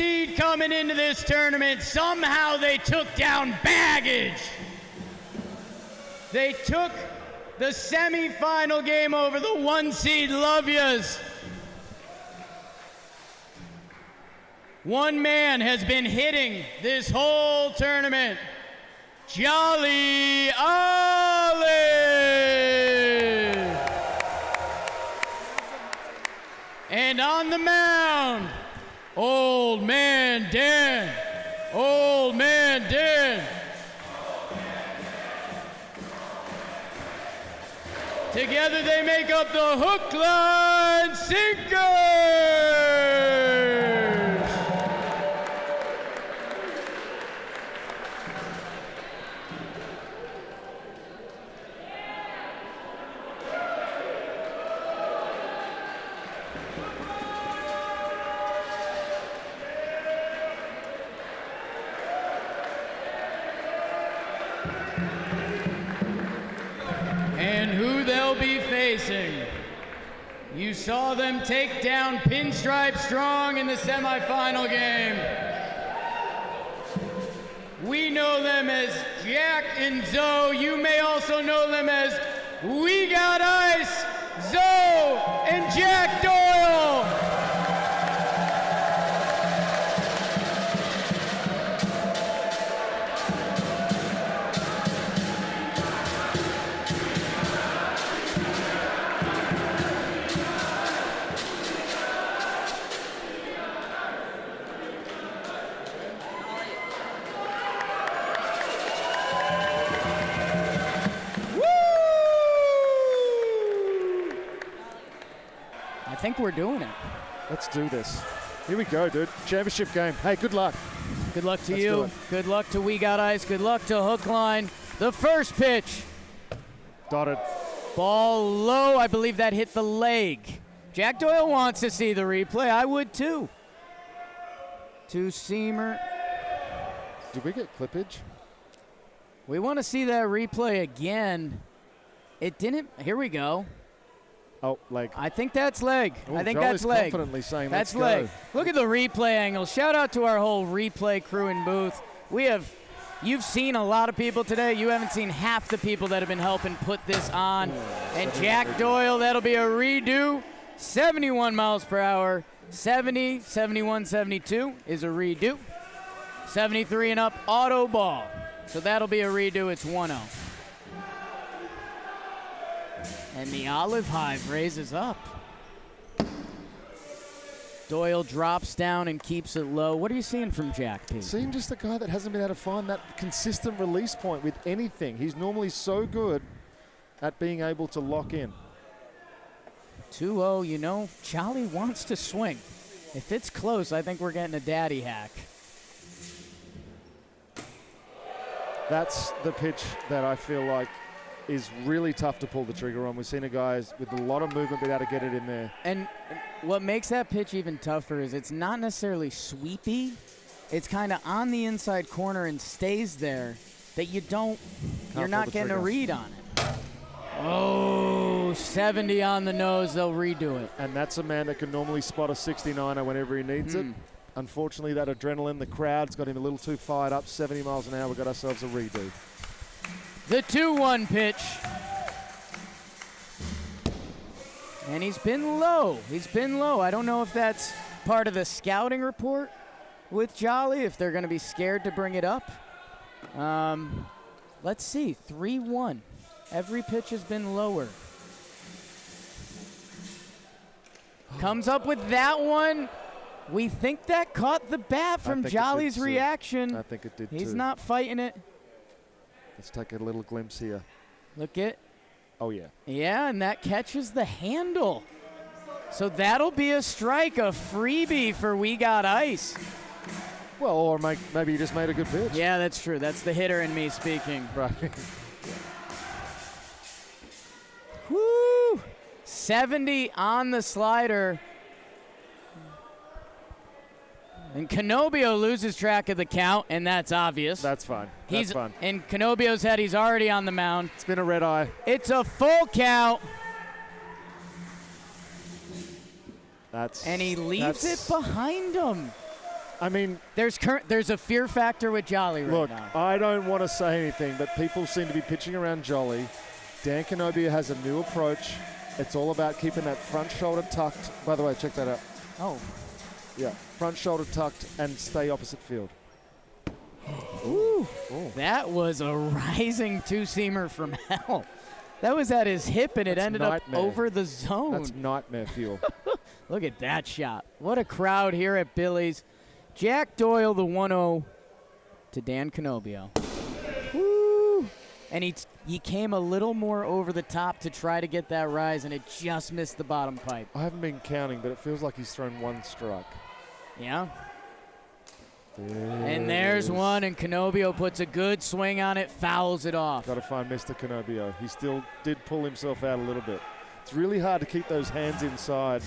seed coming into this tournament. Somehow they took down Baggage. They took the semifinal game over the 1 seed Love Yas. One man has been hitting this whole tournament. Jolly Olive. And on the mound, Old Man Dan. Old Man Dan. Together they make up the Hookline Sinkers. And who they'll be facing. You saw them take down Pinstripe Strong in the semifinal game. We know them as Jack and Zoe. You may also know them as We Got Ice, Zoe and Jack Doyle. I think we're doing it. Let's do this. Here we go, dude. Championship game. Hey, good luck. Good luck to you. Good luck to We Got Ice. Good luck to Hookline. The first pitch. Dotted. Ball low. I believe that hit the leg. Jack Doyle wants to see the replay. I would too. Two-seamer. Did we get clippage? We want to see that replay again. It didn't. Here we go. Oh, leg. I think that's leg. Ooh, I think Jolly's that's leg. confidently saying that's let's leg. go. Look at the replay angle. Shout out to our whole replay crew in booth. You've seen a lot of people today. You haven't seen half the people that have been helping put this on. And Jack Doyle, that'll be a redo. 71 miles per hour. 70, 71, 72 is a redo. 73 and up, auto ball. So that'll be a redo. It's 1-0. And the Olive Hive raises up. Doyle drops down and keeps it low. What are you seeing from Jack, P? Seeing just a guy that hasn't been able to find that consistent release point with anything. He's normally so good at being able to lock in. 2-0, you know, Charlie wants to swing. If it's close, I think we're getting a daddy hack. That's the pitch that I feel like is really tough to pull the trigger on. We've seen a guy with a lot of movement be able to get it in there. And what makes that pitch even tougher is it's not necessarily sweepy. It's kind of on the inside corner and stays there that you're not getting a read on it. Oh, 70 on the nose, they'll redo it. And that's a man that can normally spot a 69er whenever he needs it. Unfortunately, that adrenaline, the crowd's got him a little too fired up. 70 miles an hour, we've got ourselves a redo. The 2-1 pitch. And he's been low. He's been low. I don't know if that's part of the scouting report with Jolly, if they're going to be scared to bring it up. Let's see. 3-1. Every pitch has been lower. Comes up with that one. We think that caught the bat from Jolly's reaction. I think it did too. He's not fighting it. Let's take a little glimpse here. Look at. Oh, yeah. Yeah, and that catches the handle. So that'll be a strike, a freebie for We Got Ice. Well, or maybe you just made a good pitch. Yeah, that's true. That's the hitter in me speaking. Right. Woo! 70 on the slider. And Canobbio loses track of the count, and that's obvious. That's fine. That's fine. In Canobbio's head, he's already on the mound. It's been a red eye. It's a full count. And he leaves it behind him. I mean, there's a fear factor with Jolly right look, now. I don't want to say anything, but people seem to be pitching around Jolly. Dan Canobbio has a new approach. It's all about keeping that front shoulder tucked. By the way, check that out. Oh. Yeah, front shoulder tucked and stay opposite field. Ooh. That was a rising two-seamer from hell. That was at his hip, and it ended nightmare. up over the zone. That's nightmare fuel. Look at that shot. What a crowd here at Billy's. Jack Doyle, the 1-0 to Dan Canobbio. Woo! And he came a little more over the top to try to get that rise, and it just missed the bottom pipe. I haven't been counting, but it feels like he's thrown one strike. Yeah. And there's one, and Canobbio puts a good swing on it, fouls it off. Got to find Mr. Canobbio. He still did pull himself out a little bit. It's really hard to keep those hands inside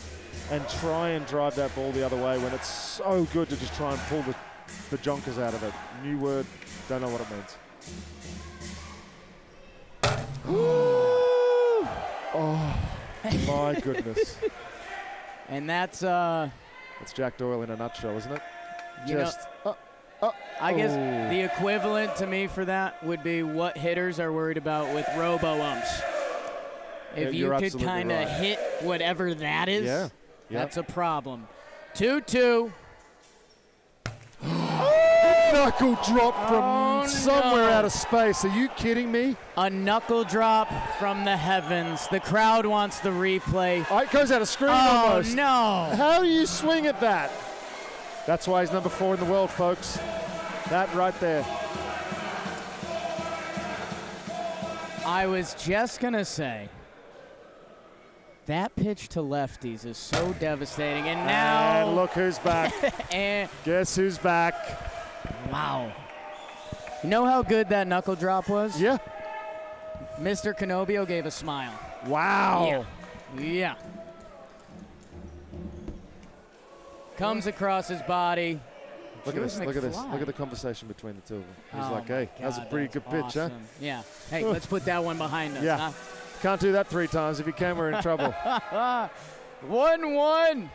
and try and drive that ball the other way when it's so good to just try and pull the jonkers out of it. New word, don't know what it means. Oh, my goodness. And that's Jack Doyle in a nutshell, isn't it? I guess the equivalent to me for that would be what hitters are worried about with robo-umps. If you could kind of hit whatever that is, that's a problem. 2-2. Knuckle drop from somewhere out of space. Are you kidding me? A knuckle drop from the heavens. The crowd wants the replay. Oh, it goes out of screen almost. Oh, no. How do you swing at that? That's why he's number 4 in the world, folks. That right there. I was just going to say, that pitch to lefties is so devastating. And now... And look who's back. And guess who's back? Wow. You know how good that knuckle drop was? Yeah. Mr. Canobbio gave a smile. Wow. Yeah. Comes across his body. Look at this. Look at this. Look at the conversation between the two of them. He's like, hey, that's a pretty good pitch, huh? Yeah. Hey, let's put that one behind us. Yeah. Huh? Can't do that 3 times. If you can, we're in trouble. 1-1.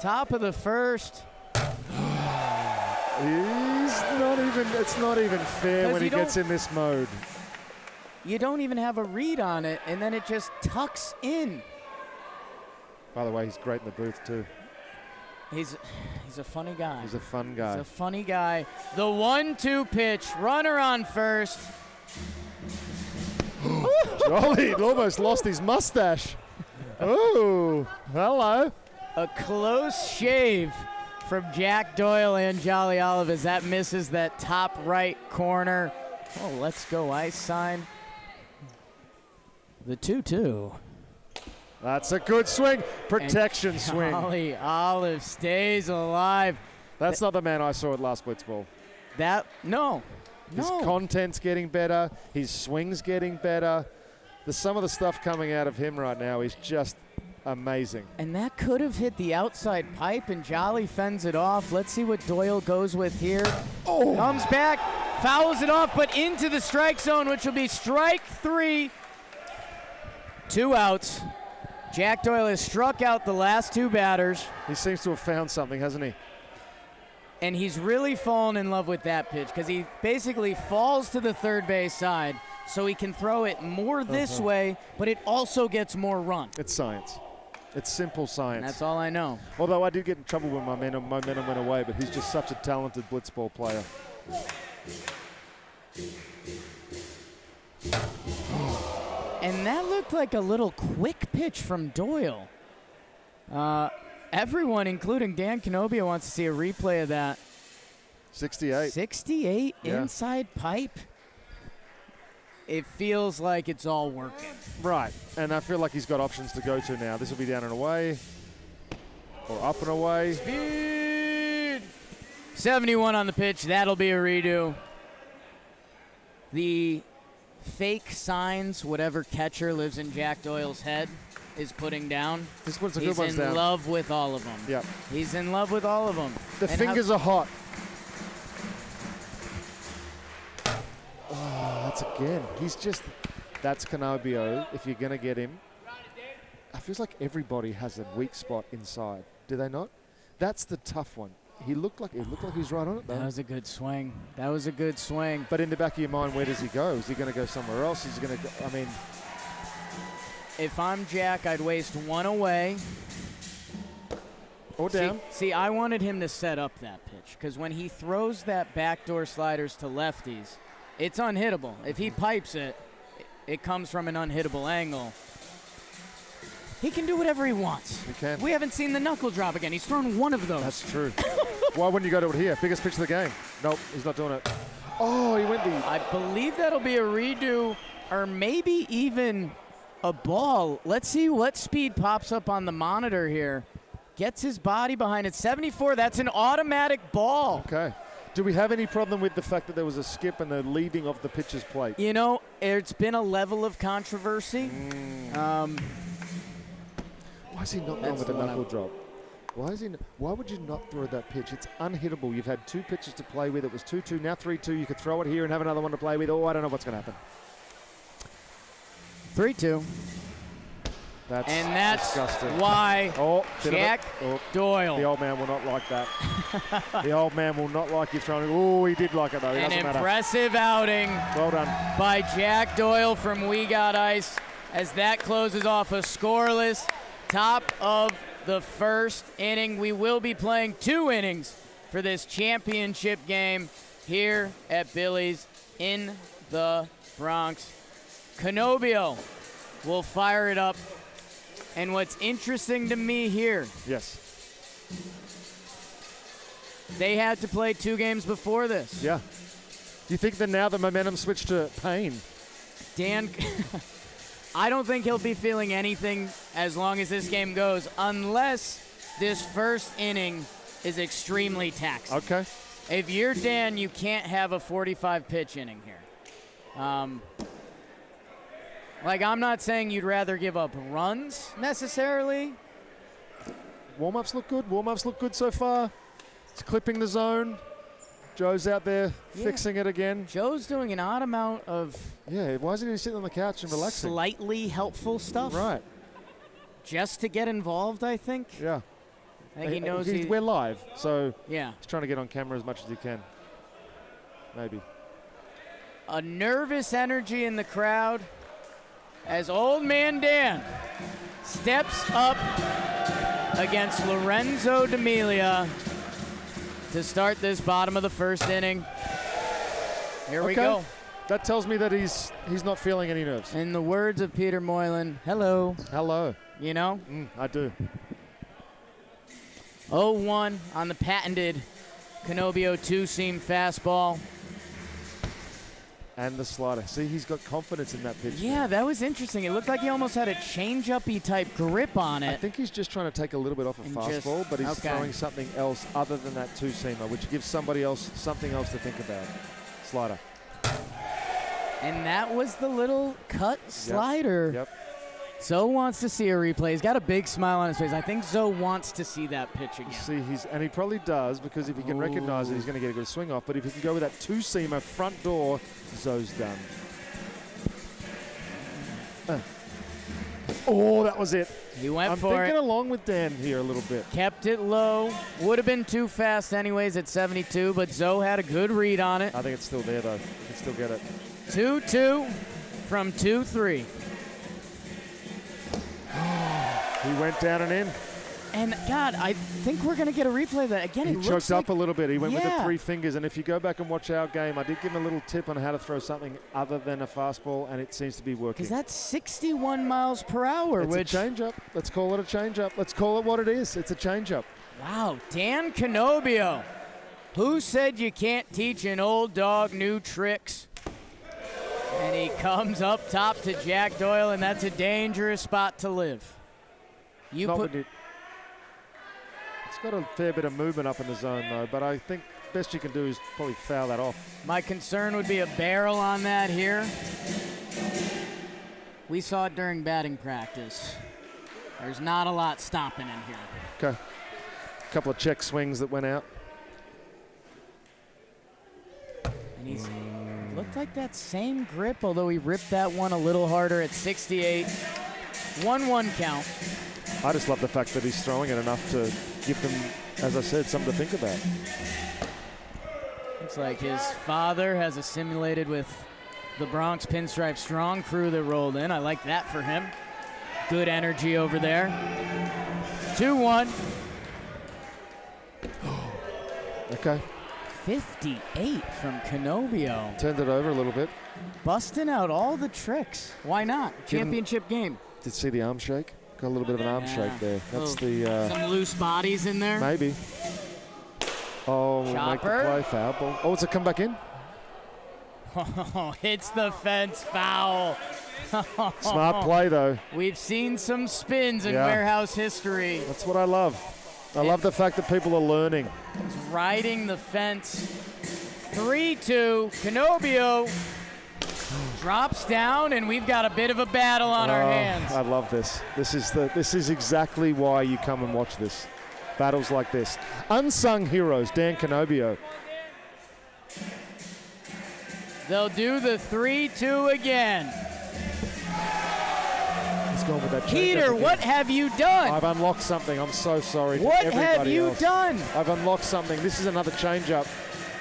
Top of the first. It's not even fair when he gets in this mode. You don't even have a read on it, and then it just tucks in. By the way, he's great in the booth, too. He's a funny guy. He's a fun guy. He's a funny guy. The 1-2 pitch, runner on first. Jolly almost lost his mustache. Oh, hello. A close shave from Jack Doyle and Jolly Olive as that misses that top right corner. Oh, let's go ice sign. The 2-2. That's a good swing. Protection swing. Jolly Olive stays alive. That's not the man I saw at last Blitzball. No. His content's getting better. His swing's getting better. Some of the stuff coming out of him right now is just amazing. And that could have hit the outside pipe, and Jolly fends it off. Let's see what Doyle goes with here. Oh. Comes back, fouls it off, but into the strike zone, which will be strike 3. 2 outs. Jack Doyle has struck out the last 2 batters. He seems to have found something, hasn't he? And he's really fallen in love with that pitch because he basically falls to the third base side so he can throw it more this way, but it also gets more run. It's science. It's simple science. And that's all I know. Although I did get in trouble when my momentum went away, but he's just such a talented blitzball player. And that looked like a little quick pitch from Doyle. Everyone, including Dan Canobbio, wants to see a replay of that. 68. 68 inside pipe. It feels like it's all working. Right, and I feel like he's got options to go to now. This will be down and away, or up and away. Speed! 71 on the pitch. That'll be a redo. The fake signs, whatever catcher lives in Jack Doyle's head, is putting down. This one's a good one. He's in love with all of them. Yep. He's in love with all of them. The fingers are hot. Oh, that's again. That's Canobbio. If you're going to get him. It feels like everybody has a weak spot inside. Do they not? That's the tough one. he looked like he's right on it, though. That was a good swing. That was a good swing. But in the back of your mind, where does he go? Is he going to go somewhere else? Is he going to go, I mean... If I'm Jack, I'd waste one away. Or down. See, I wanted him to set up that pitch because when he throws that backdoor sliders to lefties, it's unhittable. If he pipes it, it comes from an unhittable angle. He can do whatever he wants. He can. We haven't seen the knuckle drop again. He's thrown one of those. That's true. Why wouldn't you go to it here? Biggest pitch of the game. Nope, he's not doing it. Oh, he went the... I believe that'll be a redo or maybe even a ball. Let's see what speed pops up on the monitor here. Gets his body behind it. 74, that's an automatic ball. Okay. Do we have any problem with the fact that there was a skip and the leaving of the pitcher's plate? You know, it's been a level of controversy. Why is he not going with the knuckle drop? Why would you not throw that pitch? It's unhittable. You've had two pitches to play with. It was 2-2, now 3-2. You could throw it here and have another one to play with. Oh, I don't know what's going to happen. 3-2. That's disgusting. Why Jack Doyle. The old man will not like that. The old man will not like you throwing. Oh, he did like it, though. An impressive outing. Well done. By Jack Doyle from We Got Ice as that closes off a scoreless top of the first inning. We will be playing 2 innings for this championship game here at Billy's in the Bronx. Canobbio will fire it up. And what's interesting to me here, yes, they had to play 2 games before this. Yeah. Do you think that now the momentum switched to pain? Dan, I don't think he'll be feeling anything as long as this game goes, unless this first inning is extremely taxing. Okay. If you're Dan, you can't have a 45-pitch inning here. Like, I'm not saying you'd rather give up runs necessarily. Warm-ups look good. Warm-ups look good so far. It's clipping the zone. Joe's out there fixing it again. Joe's doing an odd amount of... Yeah, why isn't he sitting on the couch and relaxing? Slightly helpful stuff. Right. Just to get involved, I think. Yeah. I think he knows we're live, so yeah, he's trying to get on camera as much as he can. Maybe. A nervous energy in the crowd as old man Dan steps up against Lorenzo DeMalia to start this bottom of the first inning. Here we go. That tells me that he's not feeling any nerves. In the words of Peter Moylan, hello. Hello. You know? I do. 0-1 on the patented Canobbio 2-seam fastball. And the slider. See, he's got confidence in that pitch. Yeah, that was interesting. It looked like he almost had a change-up-y type grip on it. I think he's just trying to take a little bit off a fastball, but he's throwing something else other than that two-seamer, which gives somebody else something else to think about. Slider. And that was the little cut slider. Yep. Zoe wants to see a replay. He's got a big smile on his face. I think Zoe wants to see that pitch again. See, and he probably does, because if he can recognize it, he's going to get a good swing off. But if he can go with that two-seamer front door, Zoe's done. Oh, that was it. He went for it. I'm thinking along with Dan here a little bit. Kept it low. Would have been too fast anyways at 72, but Zoe had a good read on it. I think it's still there, though. He can still get it. 2-2 from 2-3. He went down and in. And, God, I think we're going to get a replay of that. Again, he choked up a little bit. He went with the 3 fingers. And if you go back and watch our game, I did give him a little tip on how to throw something other than a fastball, and it seems to be working. Because that's 61 miles per hour. It's a changeup. Let's call it a changeup. Let's call it what it is. It's a changeup. Wow, Dan Canobbio. Who said you can't teach an old dog new tricks? And he comes up top to Jack Doyle, and that's a dangerous spot to live. It's got a fair bit of movement up in the zone, though, but I think best you can do is probably foul that off. My concern would be a barrel on that here. We saw it during batting practice. There's not a lot stopping in here. Okay. A couple of check swings that went out. And he's looked like that same grip, although he ripped that one a little harder at 68. 1-1 count. I just love the fact that he's throwing it enough to give them as I said, something to think about. Looks like his father has assimilated with the Bronx Pinstripe Strong crew that rolled in. I like that for him. Good energy over there. 2-1. Okay. 58 from Canobbio. Turned it over a little bit. Busting out all the tricks. Why not? Championship game. Did you see the arm shake? Got a little bit of an arm shake there. That's some loose bodies in there. Maybe. Oh, we'll make the Chopper. play, foul ball. Oh, it's a come back in? Oh, hits the fence, foul. Smart play, though. We've seen some spins in Yeah. warehouse history. That's what I love. I love the fact that people are learning. He's riding the fence. 3-2. Canobbio drops down, and we've got a bit of a battle on our hands. I love this. This is exactly why you come and watch this. Battles like this. Unsung heroes, Dan Canobbio. They'll do the 3-2 again. He's going with that change Peter, up again. what have you done? I've unlocked something. I'm so sorry to What everybody have you else. done? I've unlocked something. This is another change-up.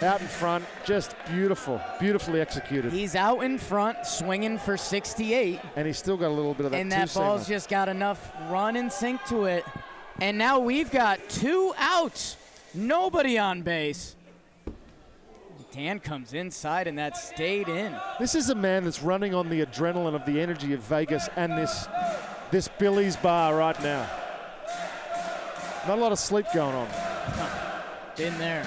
Out in front, just beautiful, beautifully executed. He's out in front, swinging for 68. And he's still got a little bit of that And that two-seamer. ball's just got enough run and sink to it. And now we've got 2 outs. Nobody on base. Dan comes inside, and that stayed in. This is a man that's running on the adrenaline of the energy of Vegas and this Billy's bar right now. Not a lot of sleep going on. Been there.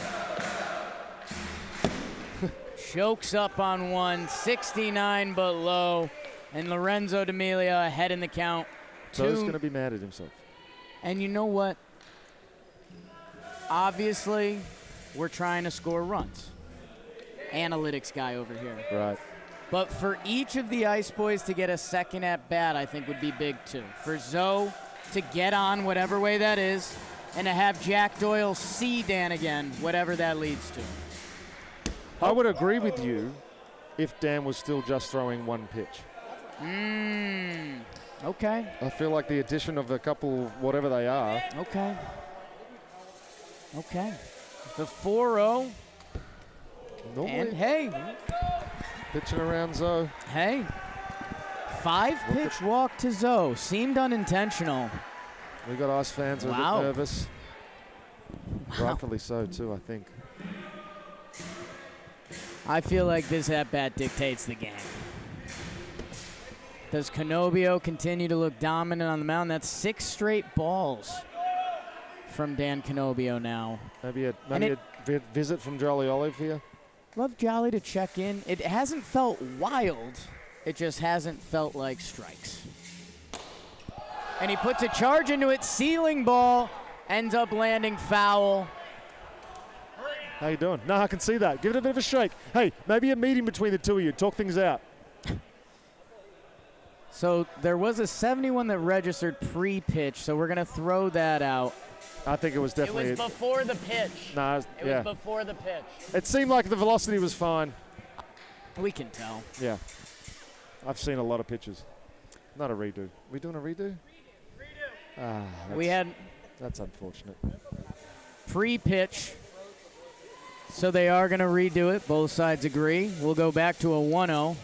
Chokes up on one, 69 but low. And Lorenzo DeMalia ahead in the count. So he's 2. going to be mad at himself. And you know what? Obviously, we're trying to score runs. Analytics guy over here. Right. But for each of the Ice Boys to get a second at bat, I think would be big too. For Zoe to get on whatever way that is, and to have Jack Doyle see Dan again, whatever that leads to. I would agree with you if Dan was still just throwing one pitch. Okay. I feel like the addition of a couple, whatever they are. Okay. Okay. The 4-0. Normally And hey, pitching around Zoe. hey. 5-pitch walk to Zoe. Seemed unintentional. We got Ice fans who are a Wow. bit nervous. Rightfully so too, I think. I feel like this at-bat dictates the game. Does Canobbio continue to look dominant on the mound? That's 6 straight balls from Dan Canobbio now. Maybe a visit from Jolly Olive here. Love Jolly to check in. It hasn't felt wild. It just hasn't felt like strikes. And he puts a charge into it. Ceiling ball. Ends up landing foul. How you doing? No, I can see that. Give it a bit of a shake. Hey, maybe a meeting between the two of you. Talk things out. So there was a 71 that registered pre-pitch, so we're going to throw that out. I think it was definitely. It was before the pitch. No, It was before the pitch. It seemed like the velocity was fine. We can tell. Yeah. I've seen a lot of pitches. Not a redo. We doing a redo? We had That's unfortunate. pre-pitch, so they are going to redo it. Both sides agree. We'll go back to a 1-0.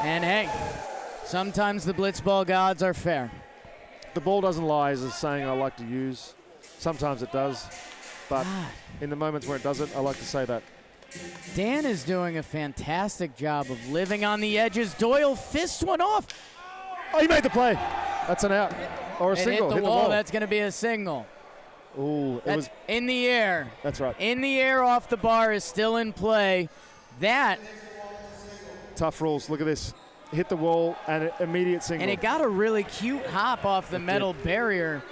And hey, sometimes the blitzball gods are fair. The ball doesn't lie is a saying I like to use. Sometimes it does. But in the moments where it doesn't, I like to say that. Dan is doing a fantastic job of living on the edges. Doyle fists one off. Oh, he made the play. That's an out. Or a It single. hit the wall. That's going to be a single. Ooh, it That's was. in the air. That's right. In the air off the bar is still in play. That, Tough rules. Look at this. Hit the wall and an immediate single. and it got a really cute hop off the metal barrier.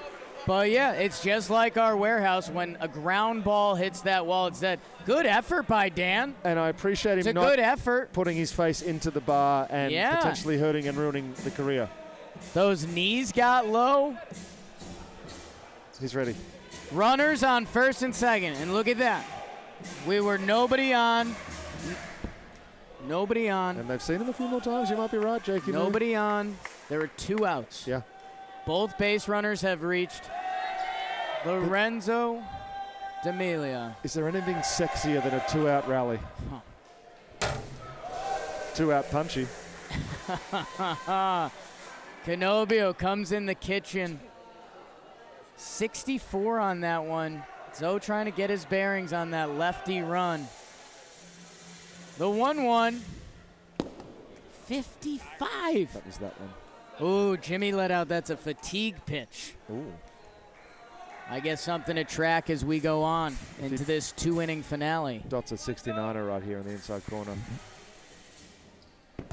But yeah, it's just like our warehouse. When a ground ball hits that wall, it's that. Good effort by Dan. And I appreciate It's a him not good effort. putting his face into the bar and Yeah. potentially hurting and ruining the career. Those knees got low. He's ready. Runners on first and second. And look at that. We were nobody on. Nobody on. And they've seen him a few more times. You might be right, Jake. Nobody on. There were 2 outs. Yeah. Both base runners have reached. Lorenzo DeMalia. Is there anything sexier than a 2-out rally? 2-out punchy. Canobbio comes in the kitchen. 64 on that one. Zoe trying to get his bearings on that lefty run. The 1-1. 55. That was that one. Ooh, Jimmy let out. That's a fatigue pitch. Ooh. I guess something to track as we go on into this 2-inning finale. Dots a 69er right here in the inside corner.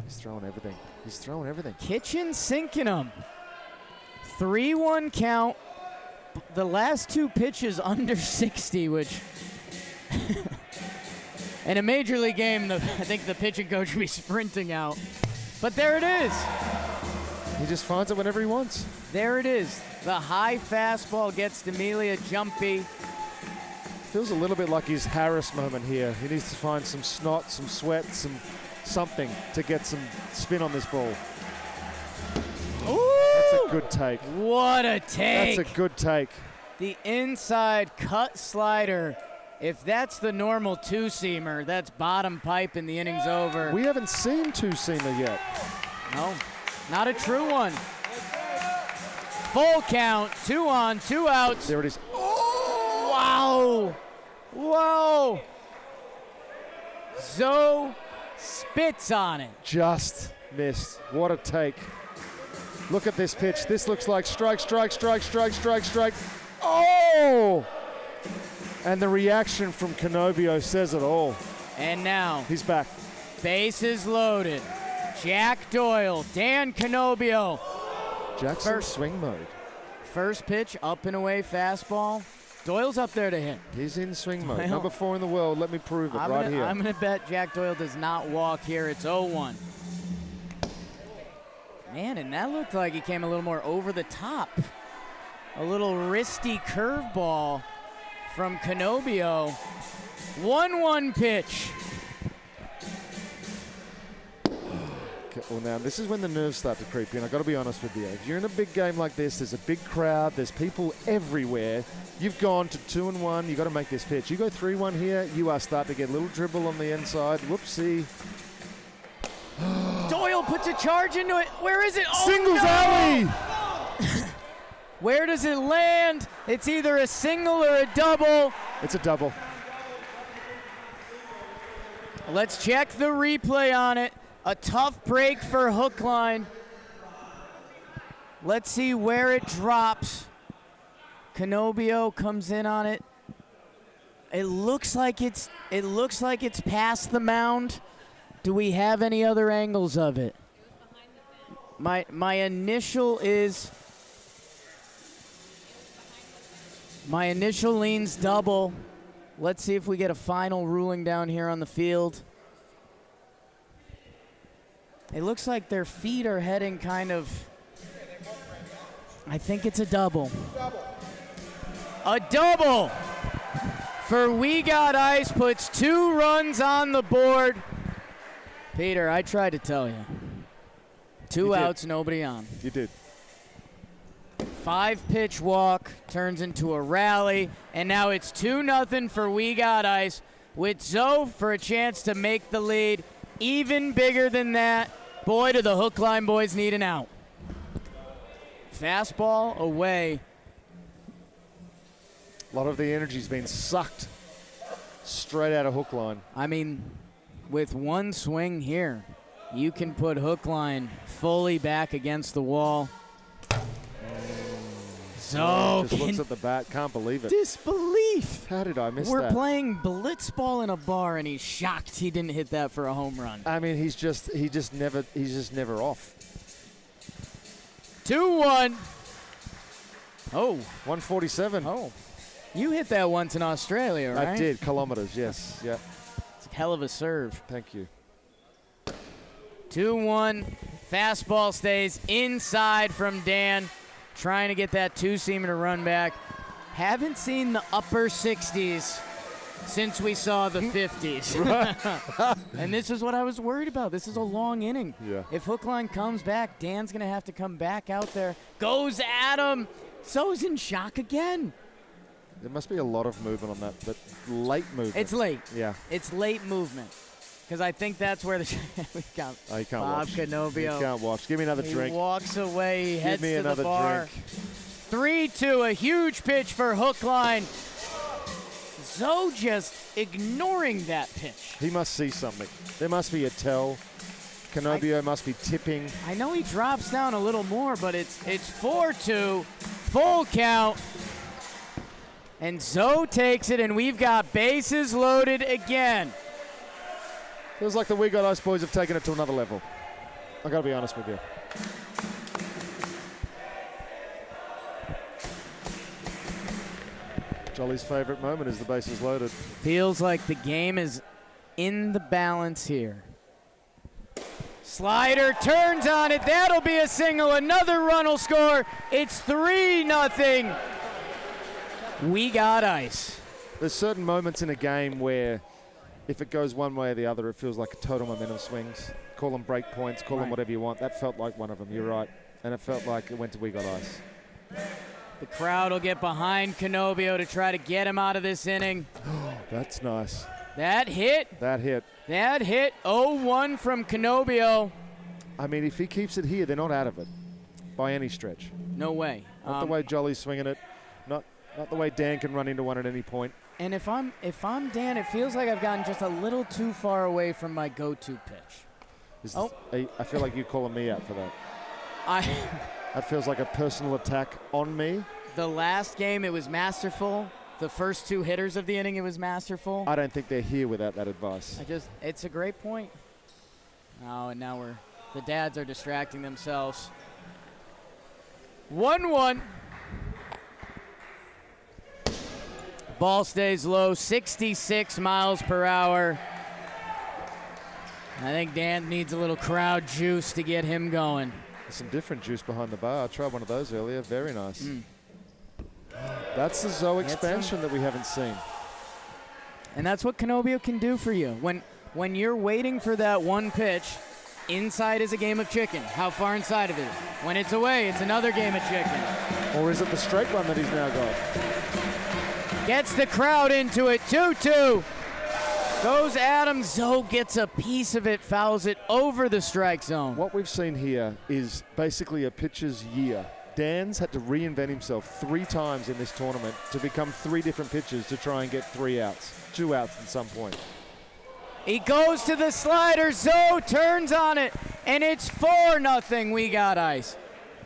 He's throwing everything. He's throwing everything. Kitchen sinking him. 3-1 count. The last two pitches under 60, which in a major league game, I think the pitching coach would be sprinting out. But there it is. He just finds it whenever he wants. There it is. The high fastball gets DeMalia jumpy. Feels a little bit like his Harris moment here. He needs to find some snot, some sweat, something to get some spin on this ball. Ooh! That's a good take. What a take. That's a good take. The inside cut slider. If that's the normal two-seamer, that's bottom pipe and the inning's over. We haven't seen two-seamer yet. No, not a true one. Full count, 2 on, 2 outs. There it is. Wow. Whoa. Zoe spits on it. Just missed. What a take. Look at this pitch. This looks like strike, strike, strike, strike, strike, strike. Oh! And the reaction from Canobbio says it all. And now, he's back. Bases loaded. Jack Doyle, Dan Canobbio. Jack's in swing mode. First pitch, up and away fastball. Doyle's up there to hit. He's in swing mode. Number 4 in the world. Let me prove it here. I'm going to bet Jack Doyle does not walk here. It's 0-1. Man, and that looked like he came a little more over the top. A little wristy curveball from Canobbio. 1-1 pitch. Okay, well, now, this is when the nerves start to creep in. I've got to be honest with you. If you're in a big game like this, there's a big crowd, there's people everywhere. You've gone to 2-1. You've got to make this pitch. You go 3-1 here, you are starting to get a little dribble on the inside. Whoopsie. Doyle puts a charge into it. Where is it? Oh, Singles no! alley! Where does it land? It's either a single or a double. It's a double. Let's check the replay on it. A tough break for Hookline. Let's see where it drops. Canobbio comes in on it. It looks like it's past the mound. Do we have any other angles of it? My initial leans double. Let's see if we get a final ruling down here on the field. It looks like their feet are heading kind of. I think it's a double. A double for We Got Ice puts 2 runs on the board. Peter, I tried to tell you. 2 outs, nobody on. You did. 5-pitch walk turns into a rally, and now it's 2-0 for We Got Ice, with Zoe for a chance to make the lead. Even bigger than that. Boy, do the Hookline boys need an out. Fastball away. A lot of the energy's been sucked straight out of Hookline. I mean, with one swing here, you can put Hookline fully back against the wall. So just looks at the bat, can't believe it. Disbelief. How did I miss that? We're playing Blitzball in a bar, and he's shocked he didn't hit that for a home run. I mean, he's just never off. 2-1. Oh. 147. Oh. You hit that once in Australia, right? I did. Kilometers, yes. Yeah. It's a hell of a serve. Thank you. 2-1. Fastball stays inside from Dan. Trying to get that two-seamer to run back. Haven't seen the upper 60s since we saw the 50s. And this is what I was worried about. This is a long inning. Yeah. If Hookline comes back, Dan's going to have to come back out there. Goes at him. So's in shock again. There must be a lot of movement on that, but late movement. It's late. Yeah. It's late movement. Because I think that's where the we've got he can't Bob watch. Canobbio. He can't watch. Give me another drink. He walks away. He heads Give me to another the bar. drink. 3-2, a huge pitch for Hookline. Zoe just ignoring that pitch. He must see something. There must be a tell. Canobbio must be tipping. I know he drops down a little more, but it's 4-2, full count. And Zoe takes it, and we've got bases loaded again. Feels like the We Got Ice boys have taken it to another level. I got to be honest with you. Jolly's favorite moment is the bases loaded. Feels like the game is in the balance here. Slider turns on it. That'll be a single. Another run will score. It's 3-0. We got ice. There's certain moments in a game where if it goes one way or the other, it feels like a total momentum swings. Call them break points, call them whatever you want. That felt like one of them, you're right. And it felt like it went to We Got Ice. The crowd will get behind Canobbio to try to get him out of this inning. That's nice. That hit. That hit. 0-1 from Canobbio. I mean, if he keeps it here, they're not out of it by any stretch. No way. Not the way Jolly's swinging it. Not the way Dan can run into one at any point. And if I'm Dan, it feels like I've gotten just a little too far away from my go-to pitch. I feel like you're calling me out for that. That feels like a personal attack on me. The last game, it was masterful. The first two hitters of the inning, it was masterful. I don't think they're here without that advice. It's a great point. Oh, and now the dads are distracting themselves. 1-1. Ball stays low, 66 miles per hour. I think Dan needs a little crowd juice to get him going. There's some different juice behind the bar. I tried one of those earlier. Very nice. That's the Zoe expansion that we haven't seen. And that's what Canobbio can do for you. When you're waiting for that one pitch, inside is a game of chicken. How far inside of it? When it's away, it's another game of chicken. Or is it the straight one that he's now got? Gets the crowd into it. 2-2. Goes Adams. Zoe gets a piece of it, fouls it over the strike zone. What we've seen here is basically a pitcher's year. Dan's had to reinvent himself 3 times in this tournament to become 3 different pitchers to try and get 3 outs. 2 outs at some point. He goes to the slider. Zoe turns on it, and it's 4-0. We got ice.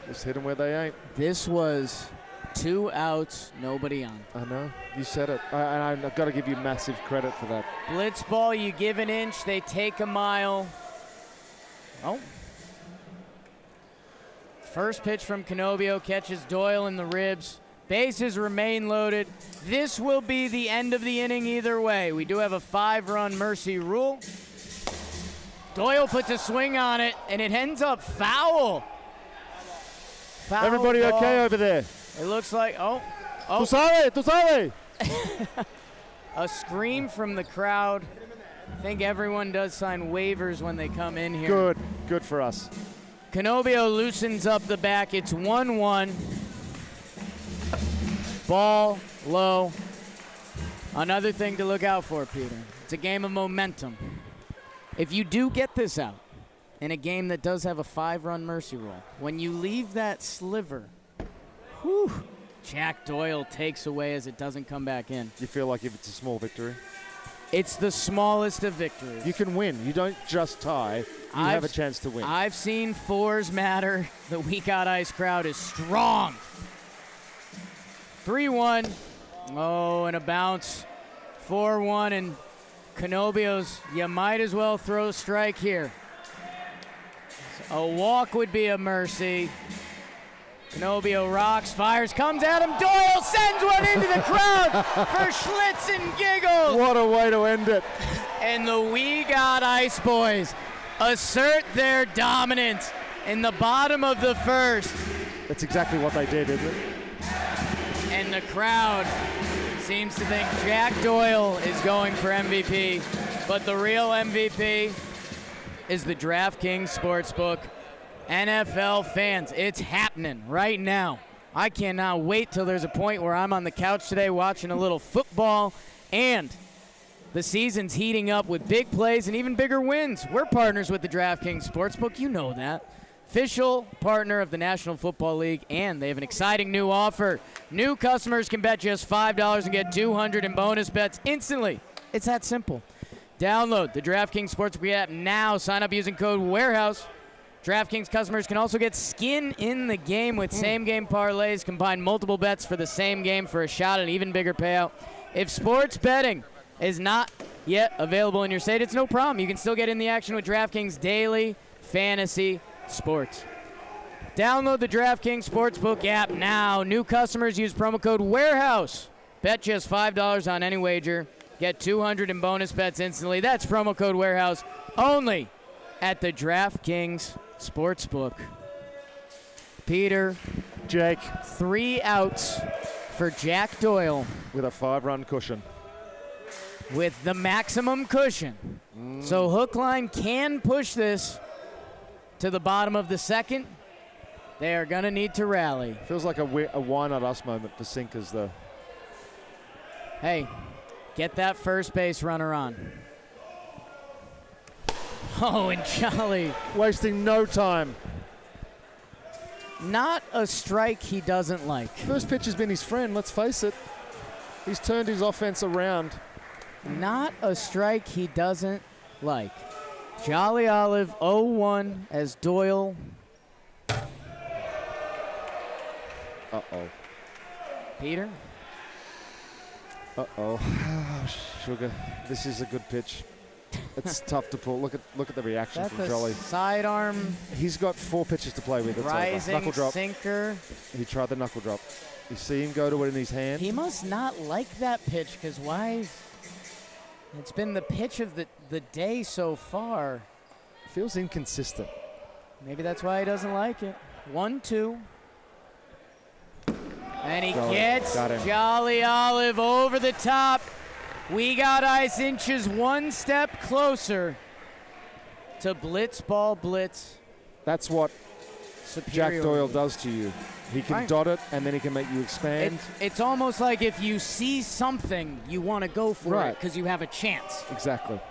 Just hit them where they ain't. This was 2 outs, nobody on. I know. You said it. I've got to give you massive credit for that. Blitzball, you give an inch, they take a mile. Oh. First pitch from Canobbio catches Doyle in the ribs. Bases remain loaded. This will be the end of the inning either way. We do have a 5-run mercy rule. Doyle puts a swing on it, and it ends up foul. Foul Everybody ball. okay over there? It looks like, oh. Tu sabe. A scream from the crowd. I think everyone does sign waivers when they come in here. Good for us. Canobbio loosens up the back. It's 1-1. Ball low. Another thing to look out for, Peter. It's a game of momentum. If you do get this out in a game that does have a 5-run mercy rule, when you leave that sliver, Jack Doyle takes away as it doesn't come back in. You feel like if it's a small victory? It's the smallest of victories. You can win. You don't just tie. You have a chance to win. I've seen 4s matter. The We Got Ice crowd is strong. 3-1. Oh, and a bounce. 4-1, and Canobbio's, you might as well throw strike here. A walk would be a mercy. Canobbio rocks, fires, comes at him. Doyle sends one into the crowd for Schlitz and giggles. What a way to end it. And the We Got Ice boys assert their dominance in the bottom of the first. That's exactly what they did, isn't it? And the crowd seems to think Jack Doyle is going for MVP, but the real MVP is the DraftKings Sportsbook. NFL fans, it's happening right now I cannot wait till there's a point where I'm on the couch today watching a little football, and the season's heating up with big plays and even bigger wins. We're partners with the DraftKings Sportsbook. You know that. Official partner of the National Football League, and they have an exciting new offer. New customers can bet just $5 and get $200 in bonus bets instantly. It's that simple. Download the DraftKings Sportsbook app now. Sign up using code WAREHOUSE. DraftKings customers can also get skin in the game with same-game parlays. Combine multiple bets for the same game for a shot at an even bigger payout. If sports betting is not yet available in your state, it's no problem. You can still get in the action with DraftKings Daily Fantasy Sports. Download the DraftKings Sportsbook app now. New customers use promo code WAREHOUSE. Bet just $5 on any wager. Get $200 in bonus bets instantly. That's promo code WAREHOUSE only at the DraftKings Sportsbook. Peter. Jake. 3 outs for Jack Doyle. With a 5-run cushion. With the maximum cushion. So Hookline can push this to the bottom of the second. They are going to need to rally. Feels like a why not us moment for Sinkers, though. Hey, get that first base runner on. Oh, and Jolly. Wasting no time. Not a strike he doesn't like. First pitch has been his friend, let's face it. He's turned his offense around. Not a strike he doesn't like. Jolly Olive 0-1 as Doyle. Uh-oh. Peter? Uh-oh. Sugar, this is a good pitch. It's tough to pull. Look at the reaction That's from Jolly. Sidearm. He's got 4 pitches to play with. It's Rising over. Knuckle drop. sinker. He tried the knuckle drop. You see him go to it in his hand. He must not like that pitch, because why? It's been the pitch of the day so far. Feels inconsistent. Maybe that's why he doesn't like it. 1-2. And he gets Jolly Olive over the top. We got Ice Inches one step closer to Blitzball Blitz. That's what Jack Doyle does to you. He can dot it, and then he can make you expand. It's almost like if you see something, you want to go for it because you have a chance. Exactly.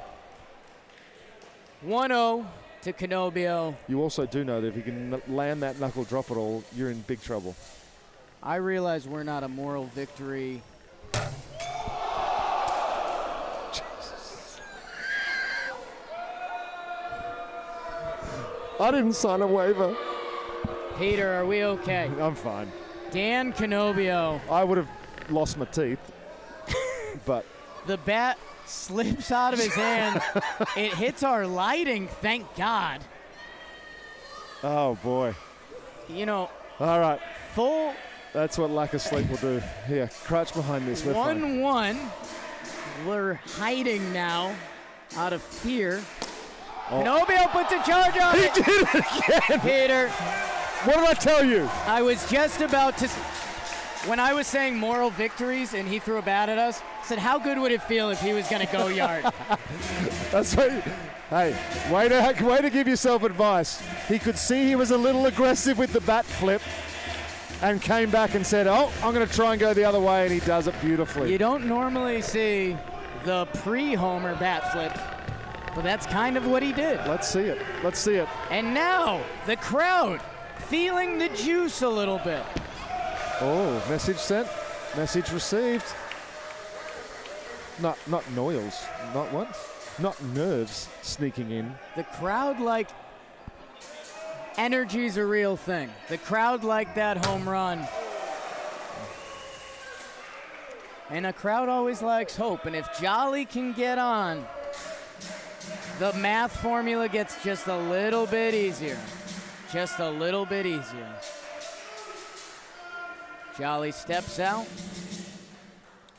1-0 to Canobbio. You also do know that if you can land that knuckle drop at all, you're in big trouble. I realize we're not a moral victory. I didn't sign a waiver. Peter, are we okay? I'm fine. Dan Canobbio. I would have lost my teeth, but the bat slips out of his hand. It hits our lighting, thank God. Oh, boy. You know. All right. Full. That's what lack of sleep will do. Here, crouch behind this. 1-1. We're hiding now out of fear. Oh. Canobbio puts a charge on it. He did it again. Peter. What did I tell you? I was just about to. When I was saying moral victories and he threw a bat at us, I said, how good would it feel if he was going to go yard? That's right. Hey, way to give yourself advice. He could see he was a little aggressive with the bat flip and came back and said, oh, I'm going to try and go the other way, and he does it beautifully. You don't normally see the pre-homer bat flip, but that's kind of what he did. Let's see it. Let's see it. And now the crowd feeling the juice a little bit. Oh, message sent, message received. Not Noyles, not what? Not nerves sneaking in. The crowd like energy's a real thing. The crowd like that home run. And a crowd always likes hope. And if Jolly can get on, the math formula gets just a little bit easier. Just a little bit easier. Jolly steps out.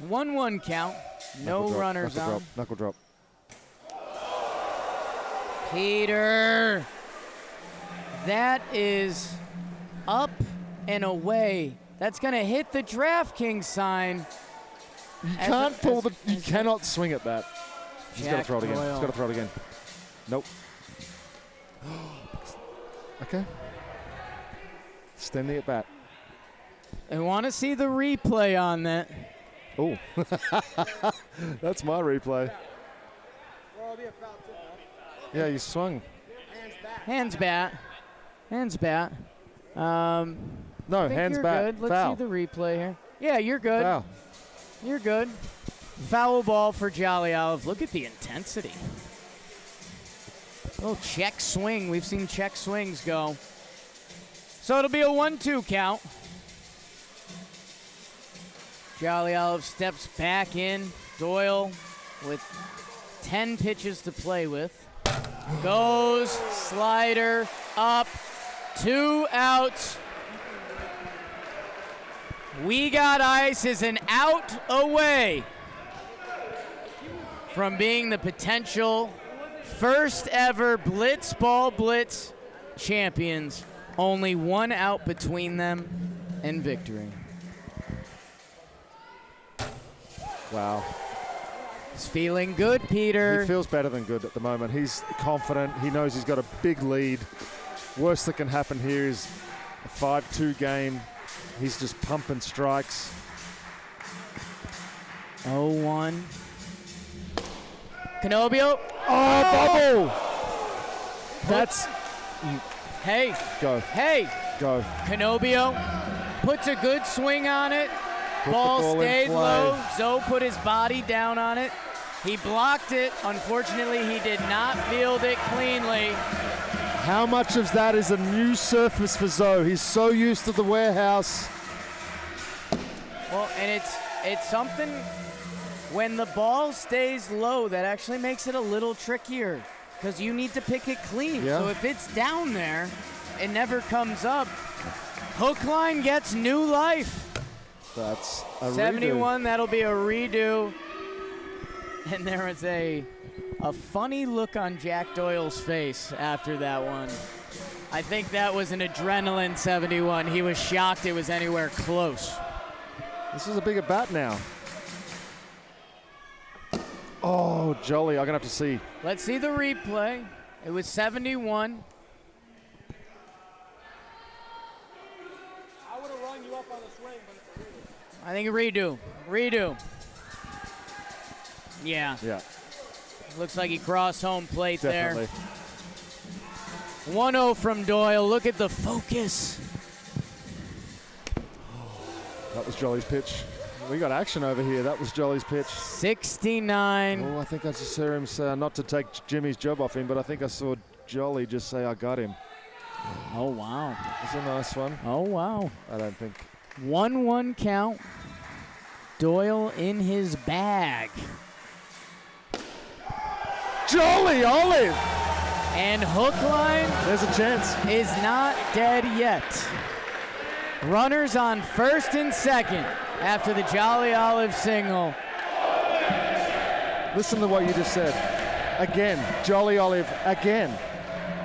1-1 count. No runners on. Knuckle drop. Peter. That is up and away. That's going to hit the DraftKings sign. You cannot swing at that. He's got to throw it again. He's got to throw it again. Nope. Okay. Extend the at bat. I want to see the replay on that. Oh, that's my replay. Yeah, you swung. Hands bat. Hands bat. No, hands you're back. Good. Let's Foul. see the replay here. Yeah, you're good. Foul. You're good. Foul ball for Jolly Olive. Look at the intensity. Oh, check swing. We've seen check swings go. So it'll be a 1-2 count. Jolly Olive steps back in. Doyle with 10 pitches to play with. Goes, slider, up, 2 outs. We Got Ice is an out away from being the potential first ever Blitzball Blitz champions. Only 1 out between them and victory. Wow. He's feeling good, Peter. He feels better than good at the moment. He's confident. He knows he's got a big lead. Worst that can happen here is a 5-2 game. He's just pumping strikes. 0-1. Canobbio. Oh, bubble! That's... Hey. Go. Hey. Go. Canobbio puts a good swing on it. Ball stayed low. Zoe put his body down on it. He blocked it. Unfortunately, he did not field it cleanly. How much of that is a new surface for Zoe? He's so used to the warehouse. Well, and it's something when the ball stays low that actually makes it a little trickier because you need to pick it clean. Yeah. So if it's down there, it never comes up. Hookline gets new life. That's a 71, redo. that'll be a redo. And there was a funny look on Jack Doyle's face after that one. I think that was an adrenaline 71. He was shocked it was anywhere close. This is a bigger bat now. Oh, Jolly, I'm going to have to see. Let's see the replay. It was 71. I would have run you up on the swing, but it's a redo. I think a redo. Redo. Yeah. Yeah, Looks like he crossed home plate definitely. there. 1-0 from Doyle. Look at the focus. That was Jolly's pitch. We got action over here. That was Jolly's pitch. 69. Oh, I think I just saw him say, not to take Jimmy's job off him, but I think I saw Jolly just say, I got him. Oh, wow. That's a nice one. Oh, wow. I don't think. 1-1 count. Doyle in his bag. Jolly Olive! And Hookline There's a chance. is not dead yet. Runners on first and second after the Jolly Olive single. Listen to what you just said. Again, Jolly Olive, again.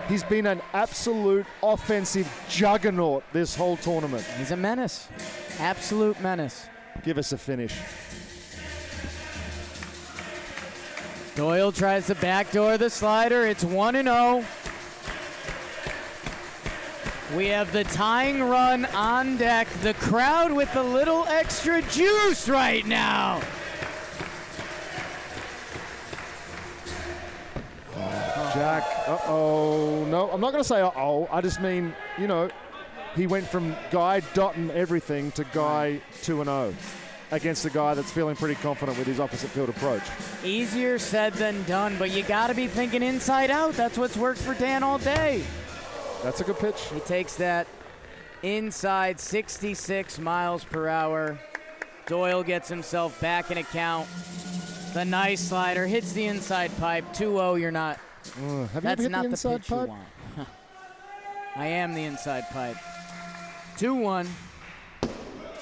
He's been an absolute offensive juggernaut this whole tournament. He's a menace. Absolute menace. Give us a finish. Doyle tries to backdoor the slider. It's 1-0. We have the tying run on deck. The crowd with a little extra juice right now. Jack, uh-oh. No, I'm not going to say uh-oh. I just mean, you know, he went from guy dotting everything to guy 2-0 against a guy that's feeling pretty confident with his opposite field approach. Easier said than done, but you got to be thinking inside out. That's what's worked for Dan all day. That's a good pitch. He takes that inside 66 miles per hour. Doyle gets himself back in a count. The nice slider hits the inside pipe. 2-0, you're not. Have That's you ever hit not the the inside pitch you pipe? want. I am the inside pipe. 2-1.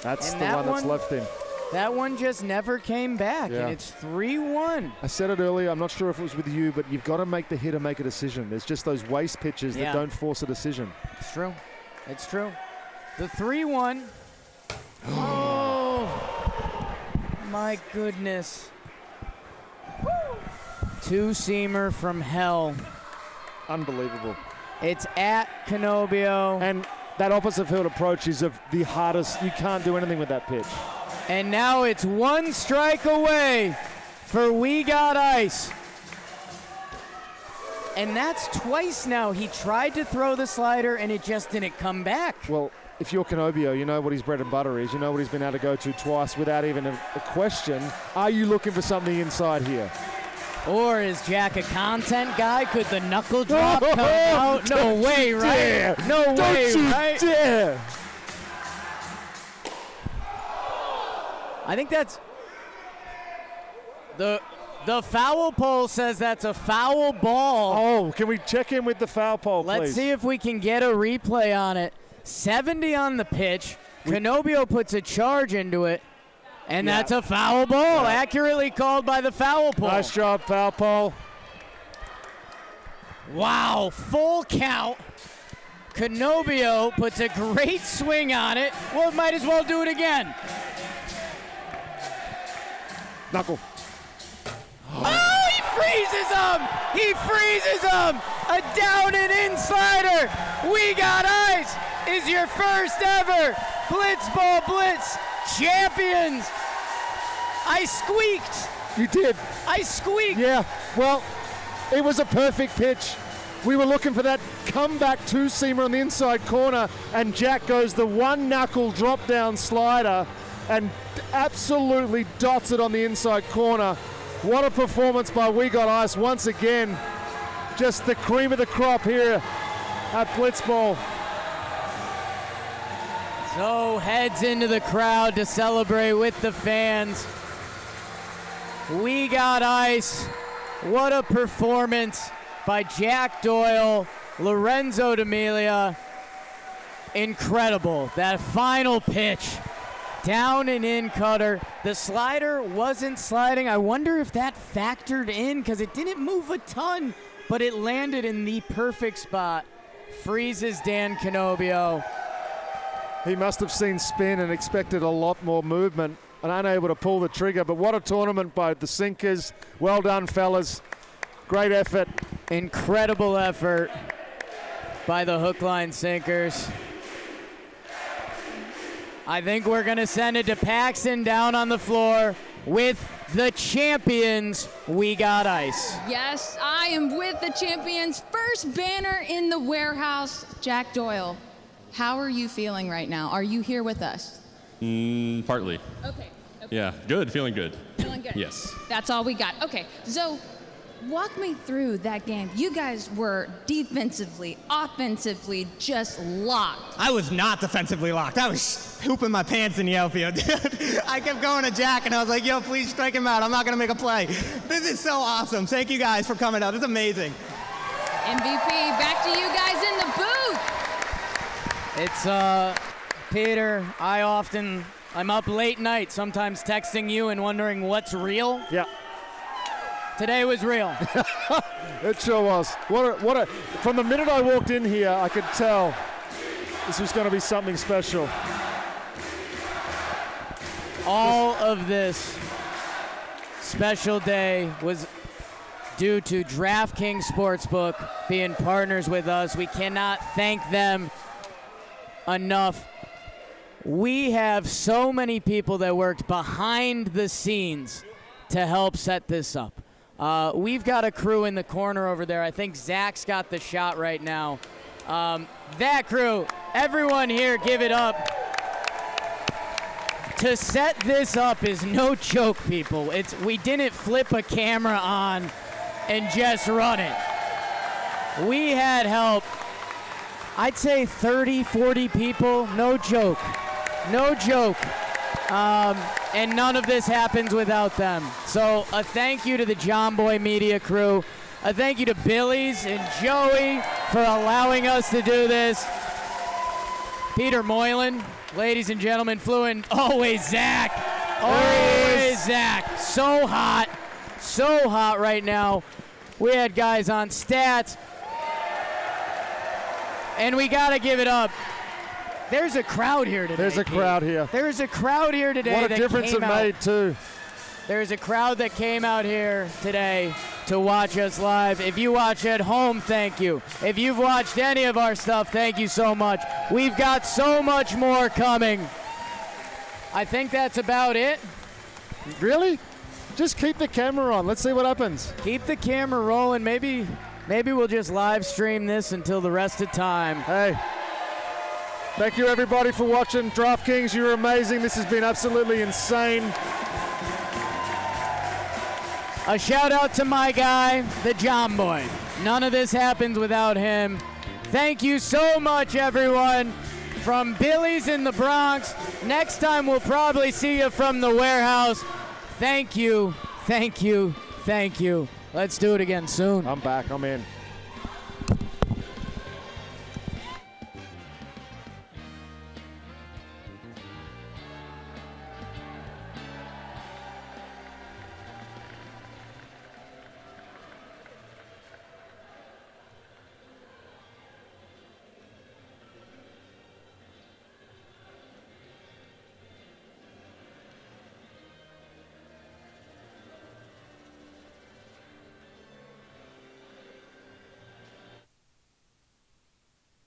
That's And the that one that's one- left him. That one just never came back, Yeah. and it's 3-1. I said it earlier, I'm not sure if it was with you, but you've got to make the hitter make a decision. There's just those waste pitches Yeah. that don't force a decision. It's true. It's true. The 3-1. Oh, my goodness. Two-seamer from hell. Unbelievable. It's at Canobbio. And that opposite field approach is of the hardest. You can't do anything with that pitch. And now it's one strike away for We Got Ice. And that's twice now. He tried to throw the slider and it just didn't come back. Well, if you're Canobbio, you know what his bread and butter is. You know what he's been able to go to twice without even a question. Are you looking for something inside here? Or is Jack a content guy? Could the knuckle drop come out? No way, right? Dare. No way, Don't you right? dare. I think that's the foul pole says that's a foul ball. Oh, can we check in with the foul pole, please? Let's see if we can get a replay on it. 70 on the pitch. Canobbio puts a charge into it, and that's a foul ball, accurately called by the foul pole. Nice job, foul pole. Wow, full count. Canobbio puts a great swing on it. Well, might as well do it again. Knuckle. Oh, he freezes him! He freezes him! A down and in slider. We Got Ice is your first ever Blitzball Blitz champions. I squeaked. You did. I squeaked. Yeah, well, it was a perfect pitch. We were looking for that comeback two-seamer on the inside corner, and Jack goes the one-knuckle drop-down slider and absolutely dots it on the inside corner. What a performance by We Got Ice once again. Just the cream of the crop here at Blitzball. So heads into the crowd to celebrate with the fans. We Got Ice. What a performance by Jack Doyle, Lorenzo DeMalia. Incredible. That final pitch. Down and in cutter. The slider wasn't sliding. I wonder if that factored in because it didn't move a ton, but it landed in the perfect spot. Freezes Dan Canobbio. He must have seen spin and expected a lot more movement and unable to pull the trigger. But what a tournament by the Sinkers. Well done, fellas. Great effort. Incredible effort by the Hookline Sinkers. I think we're going to send it to Paxton down on the floor with the champions, We Got Ice. Yes, I am with the champions. First banner in the warehouse, Jack Doyle. How are you feeling right now? Are you here with us? Partly. Okay. Yeah, good, feeling good. Feeling good? Yes. That's all we got. Okay, so walk me through that game. You guys were defensively, offensively just locked. I was not defensively locked. I was hooping my pants in the outfield. I kept going to Jack, and I was like, yo, please strike him out. I'm not going to make a play. This is so awesome. Thank you guys for coming out. It's amazing. MVP, back to you guys in the booth. It's, Peter, I'm up late night, sometimes texting you and wondering what's real. Yeah. Today was real. It sure was. From the minute I walked in here, I could tell this was going to be something special. All of this special day was due to DraftKings Sportsbook being partners with us. We cannot thank them enough. We have so many people that worked behind the scenes to help set this up. We've got a crew in the corner over there. I think Zach's got the shot right now. That crew, everyone here, give it up. To set this up is no joke, people. We didn't flip a camera on and just run it. We had help. I'd say 30, 40 people, no joke. No joke. And none of this happens without them. So a thank you to the John Boy Media crew. A thank you to Billy's and Joey for allowing us to do this. Peter Moylan, ladies and gentlemen, flew in. Always Zach. Always Zach. So hot right now. We had guys on stats. And we got to give it up. There's a crowd here today. There's a crowd here. There's a crowd here today. What a difference it made, too. There's a crowd that came out here today to watch us live. If you watch at home, thank you. If you've watched any of our stuff, thank you so much. We've got so much more coming. I think that's about it. Really? Just keep the camera on. Let's see what happens. Keep the camera rolling. Maybe we'll just live stream this until the rest of time. Hey, thank you everybody for watching. DraftKings, you're amazing. This has been absolutely insane. A shout out to my guy, the John Boy. None of this happens without him. Thank you so much, everyone. From Billy's in the Bronx. Next time we'll probably see you from the warehouse. Thank you, thank you, thank you. Let's do it again soon. I'm back. I'm in.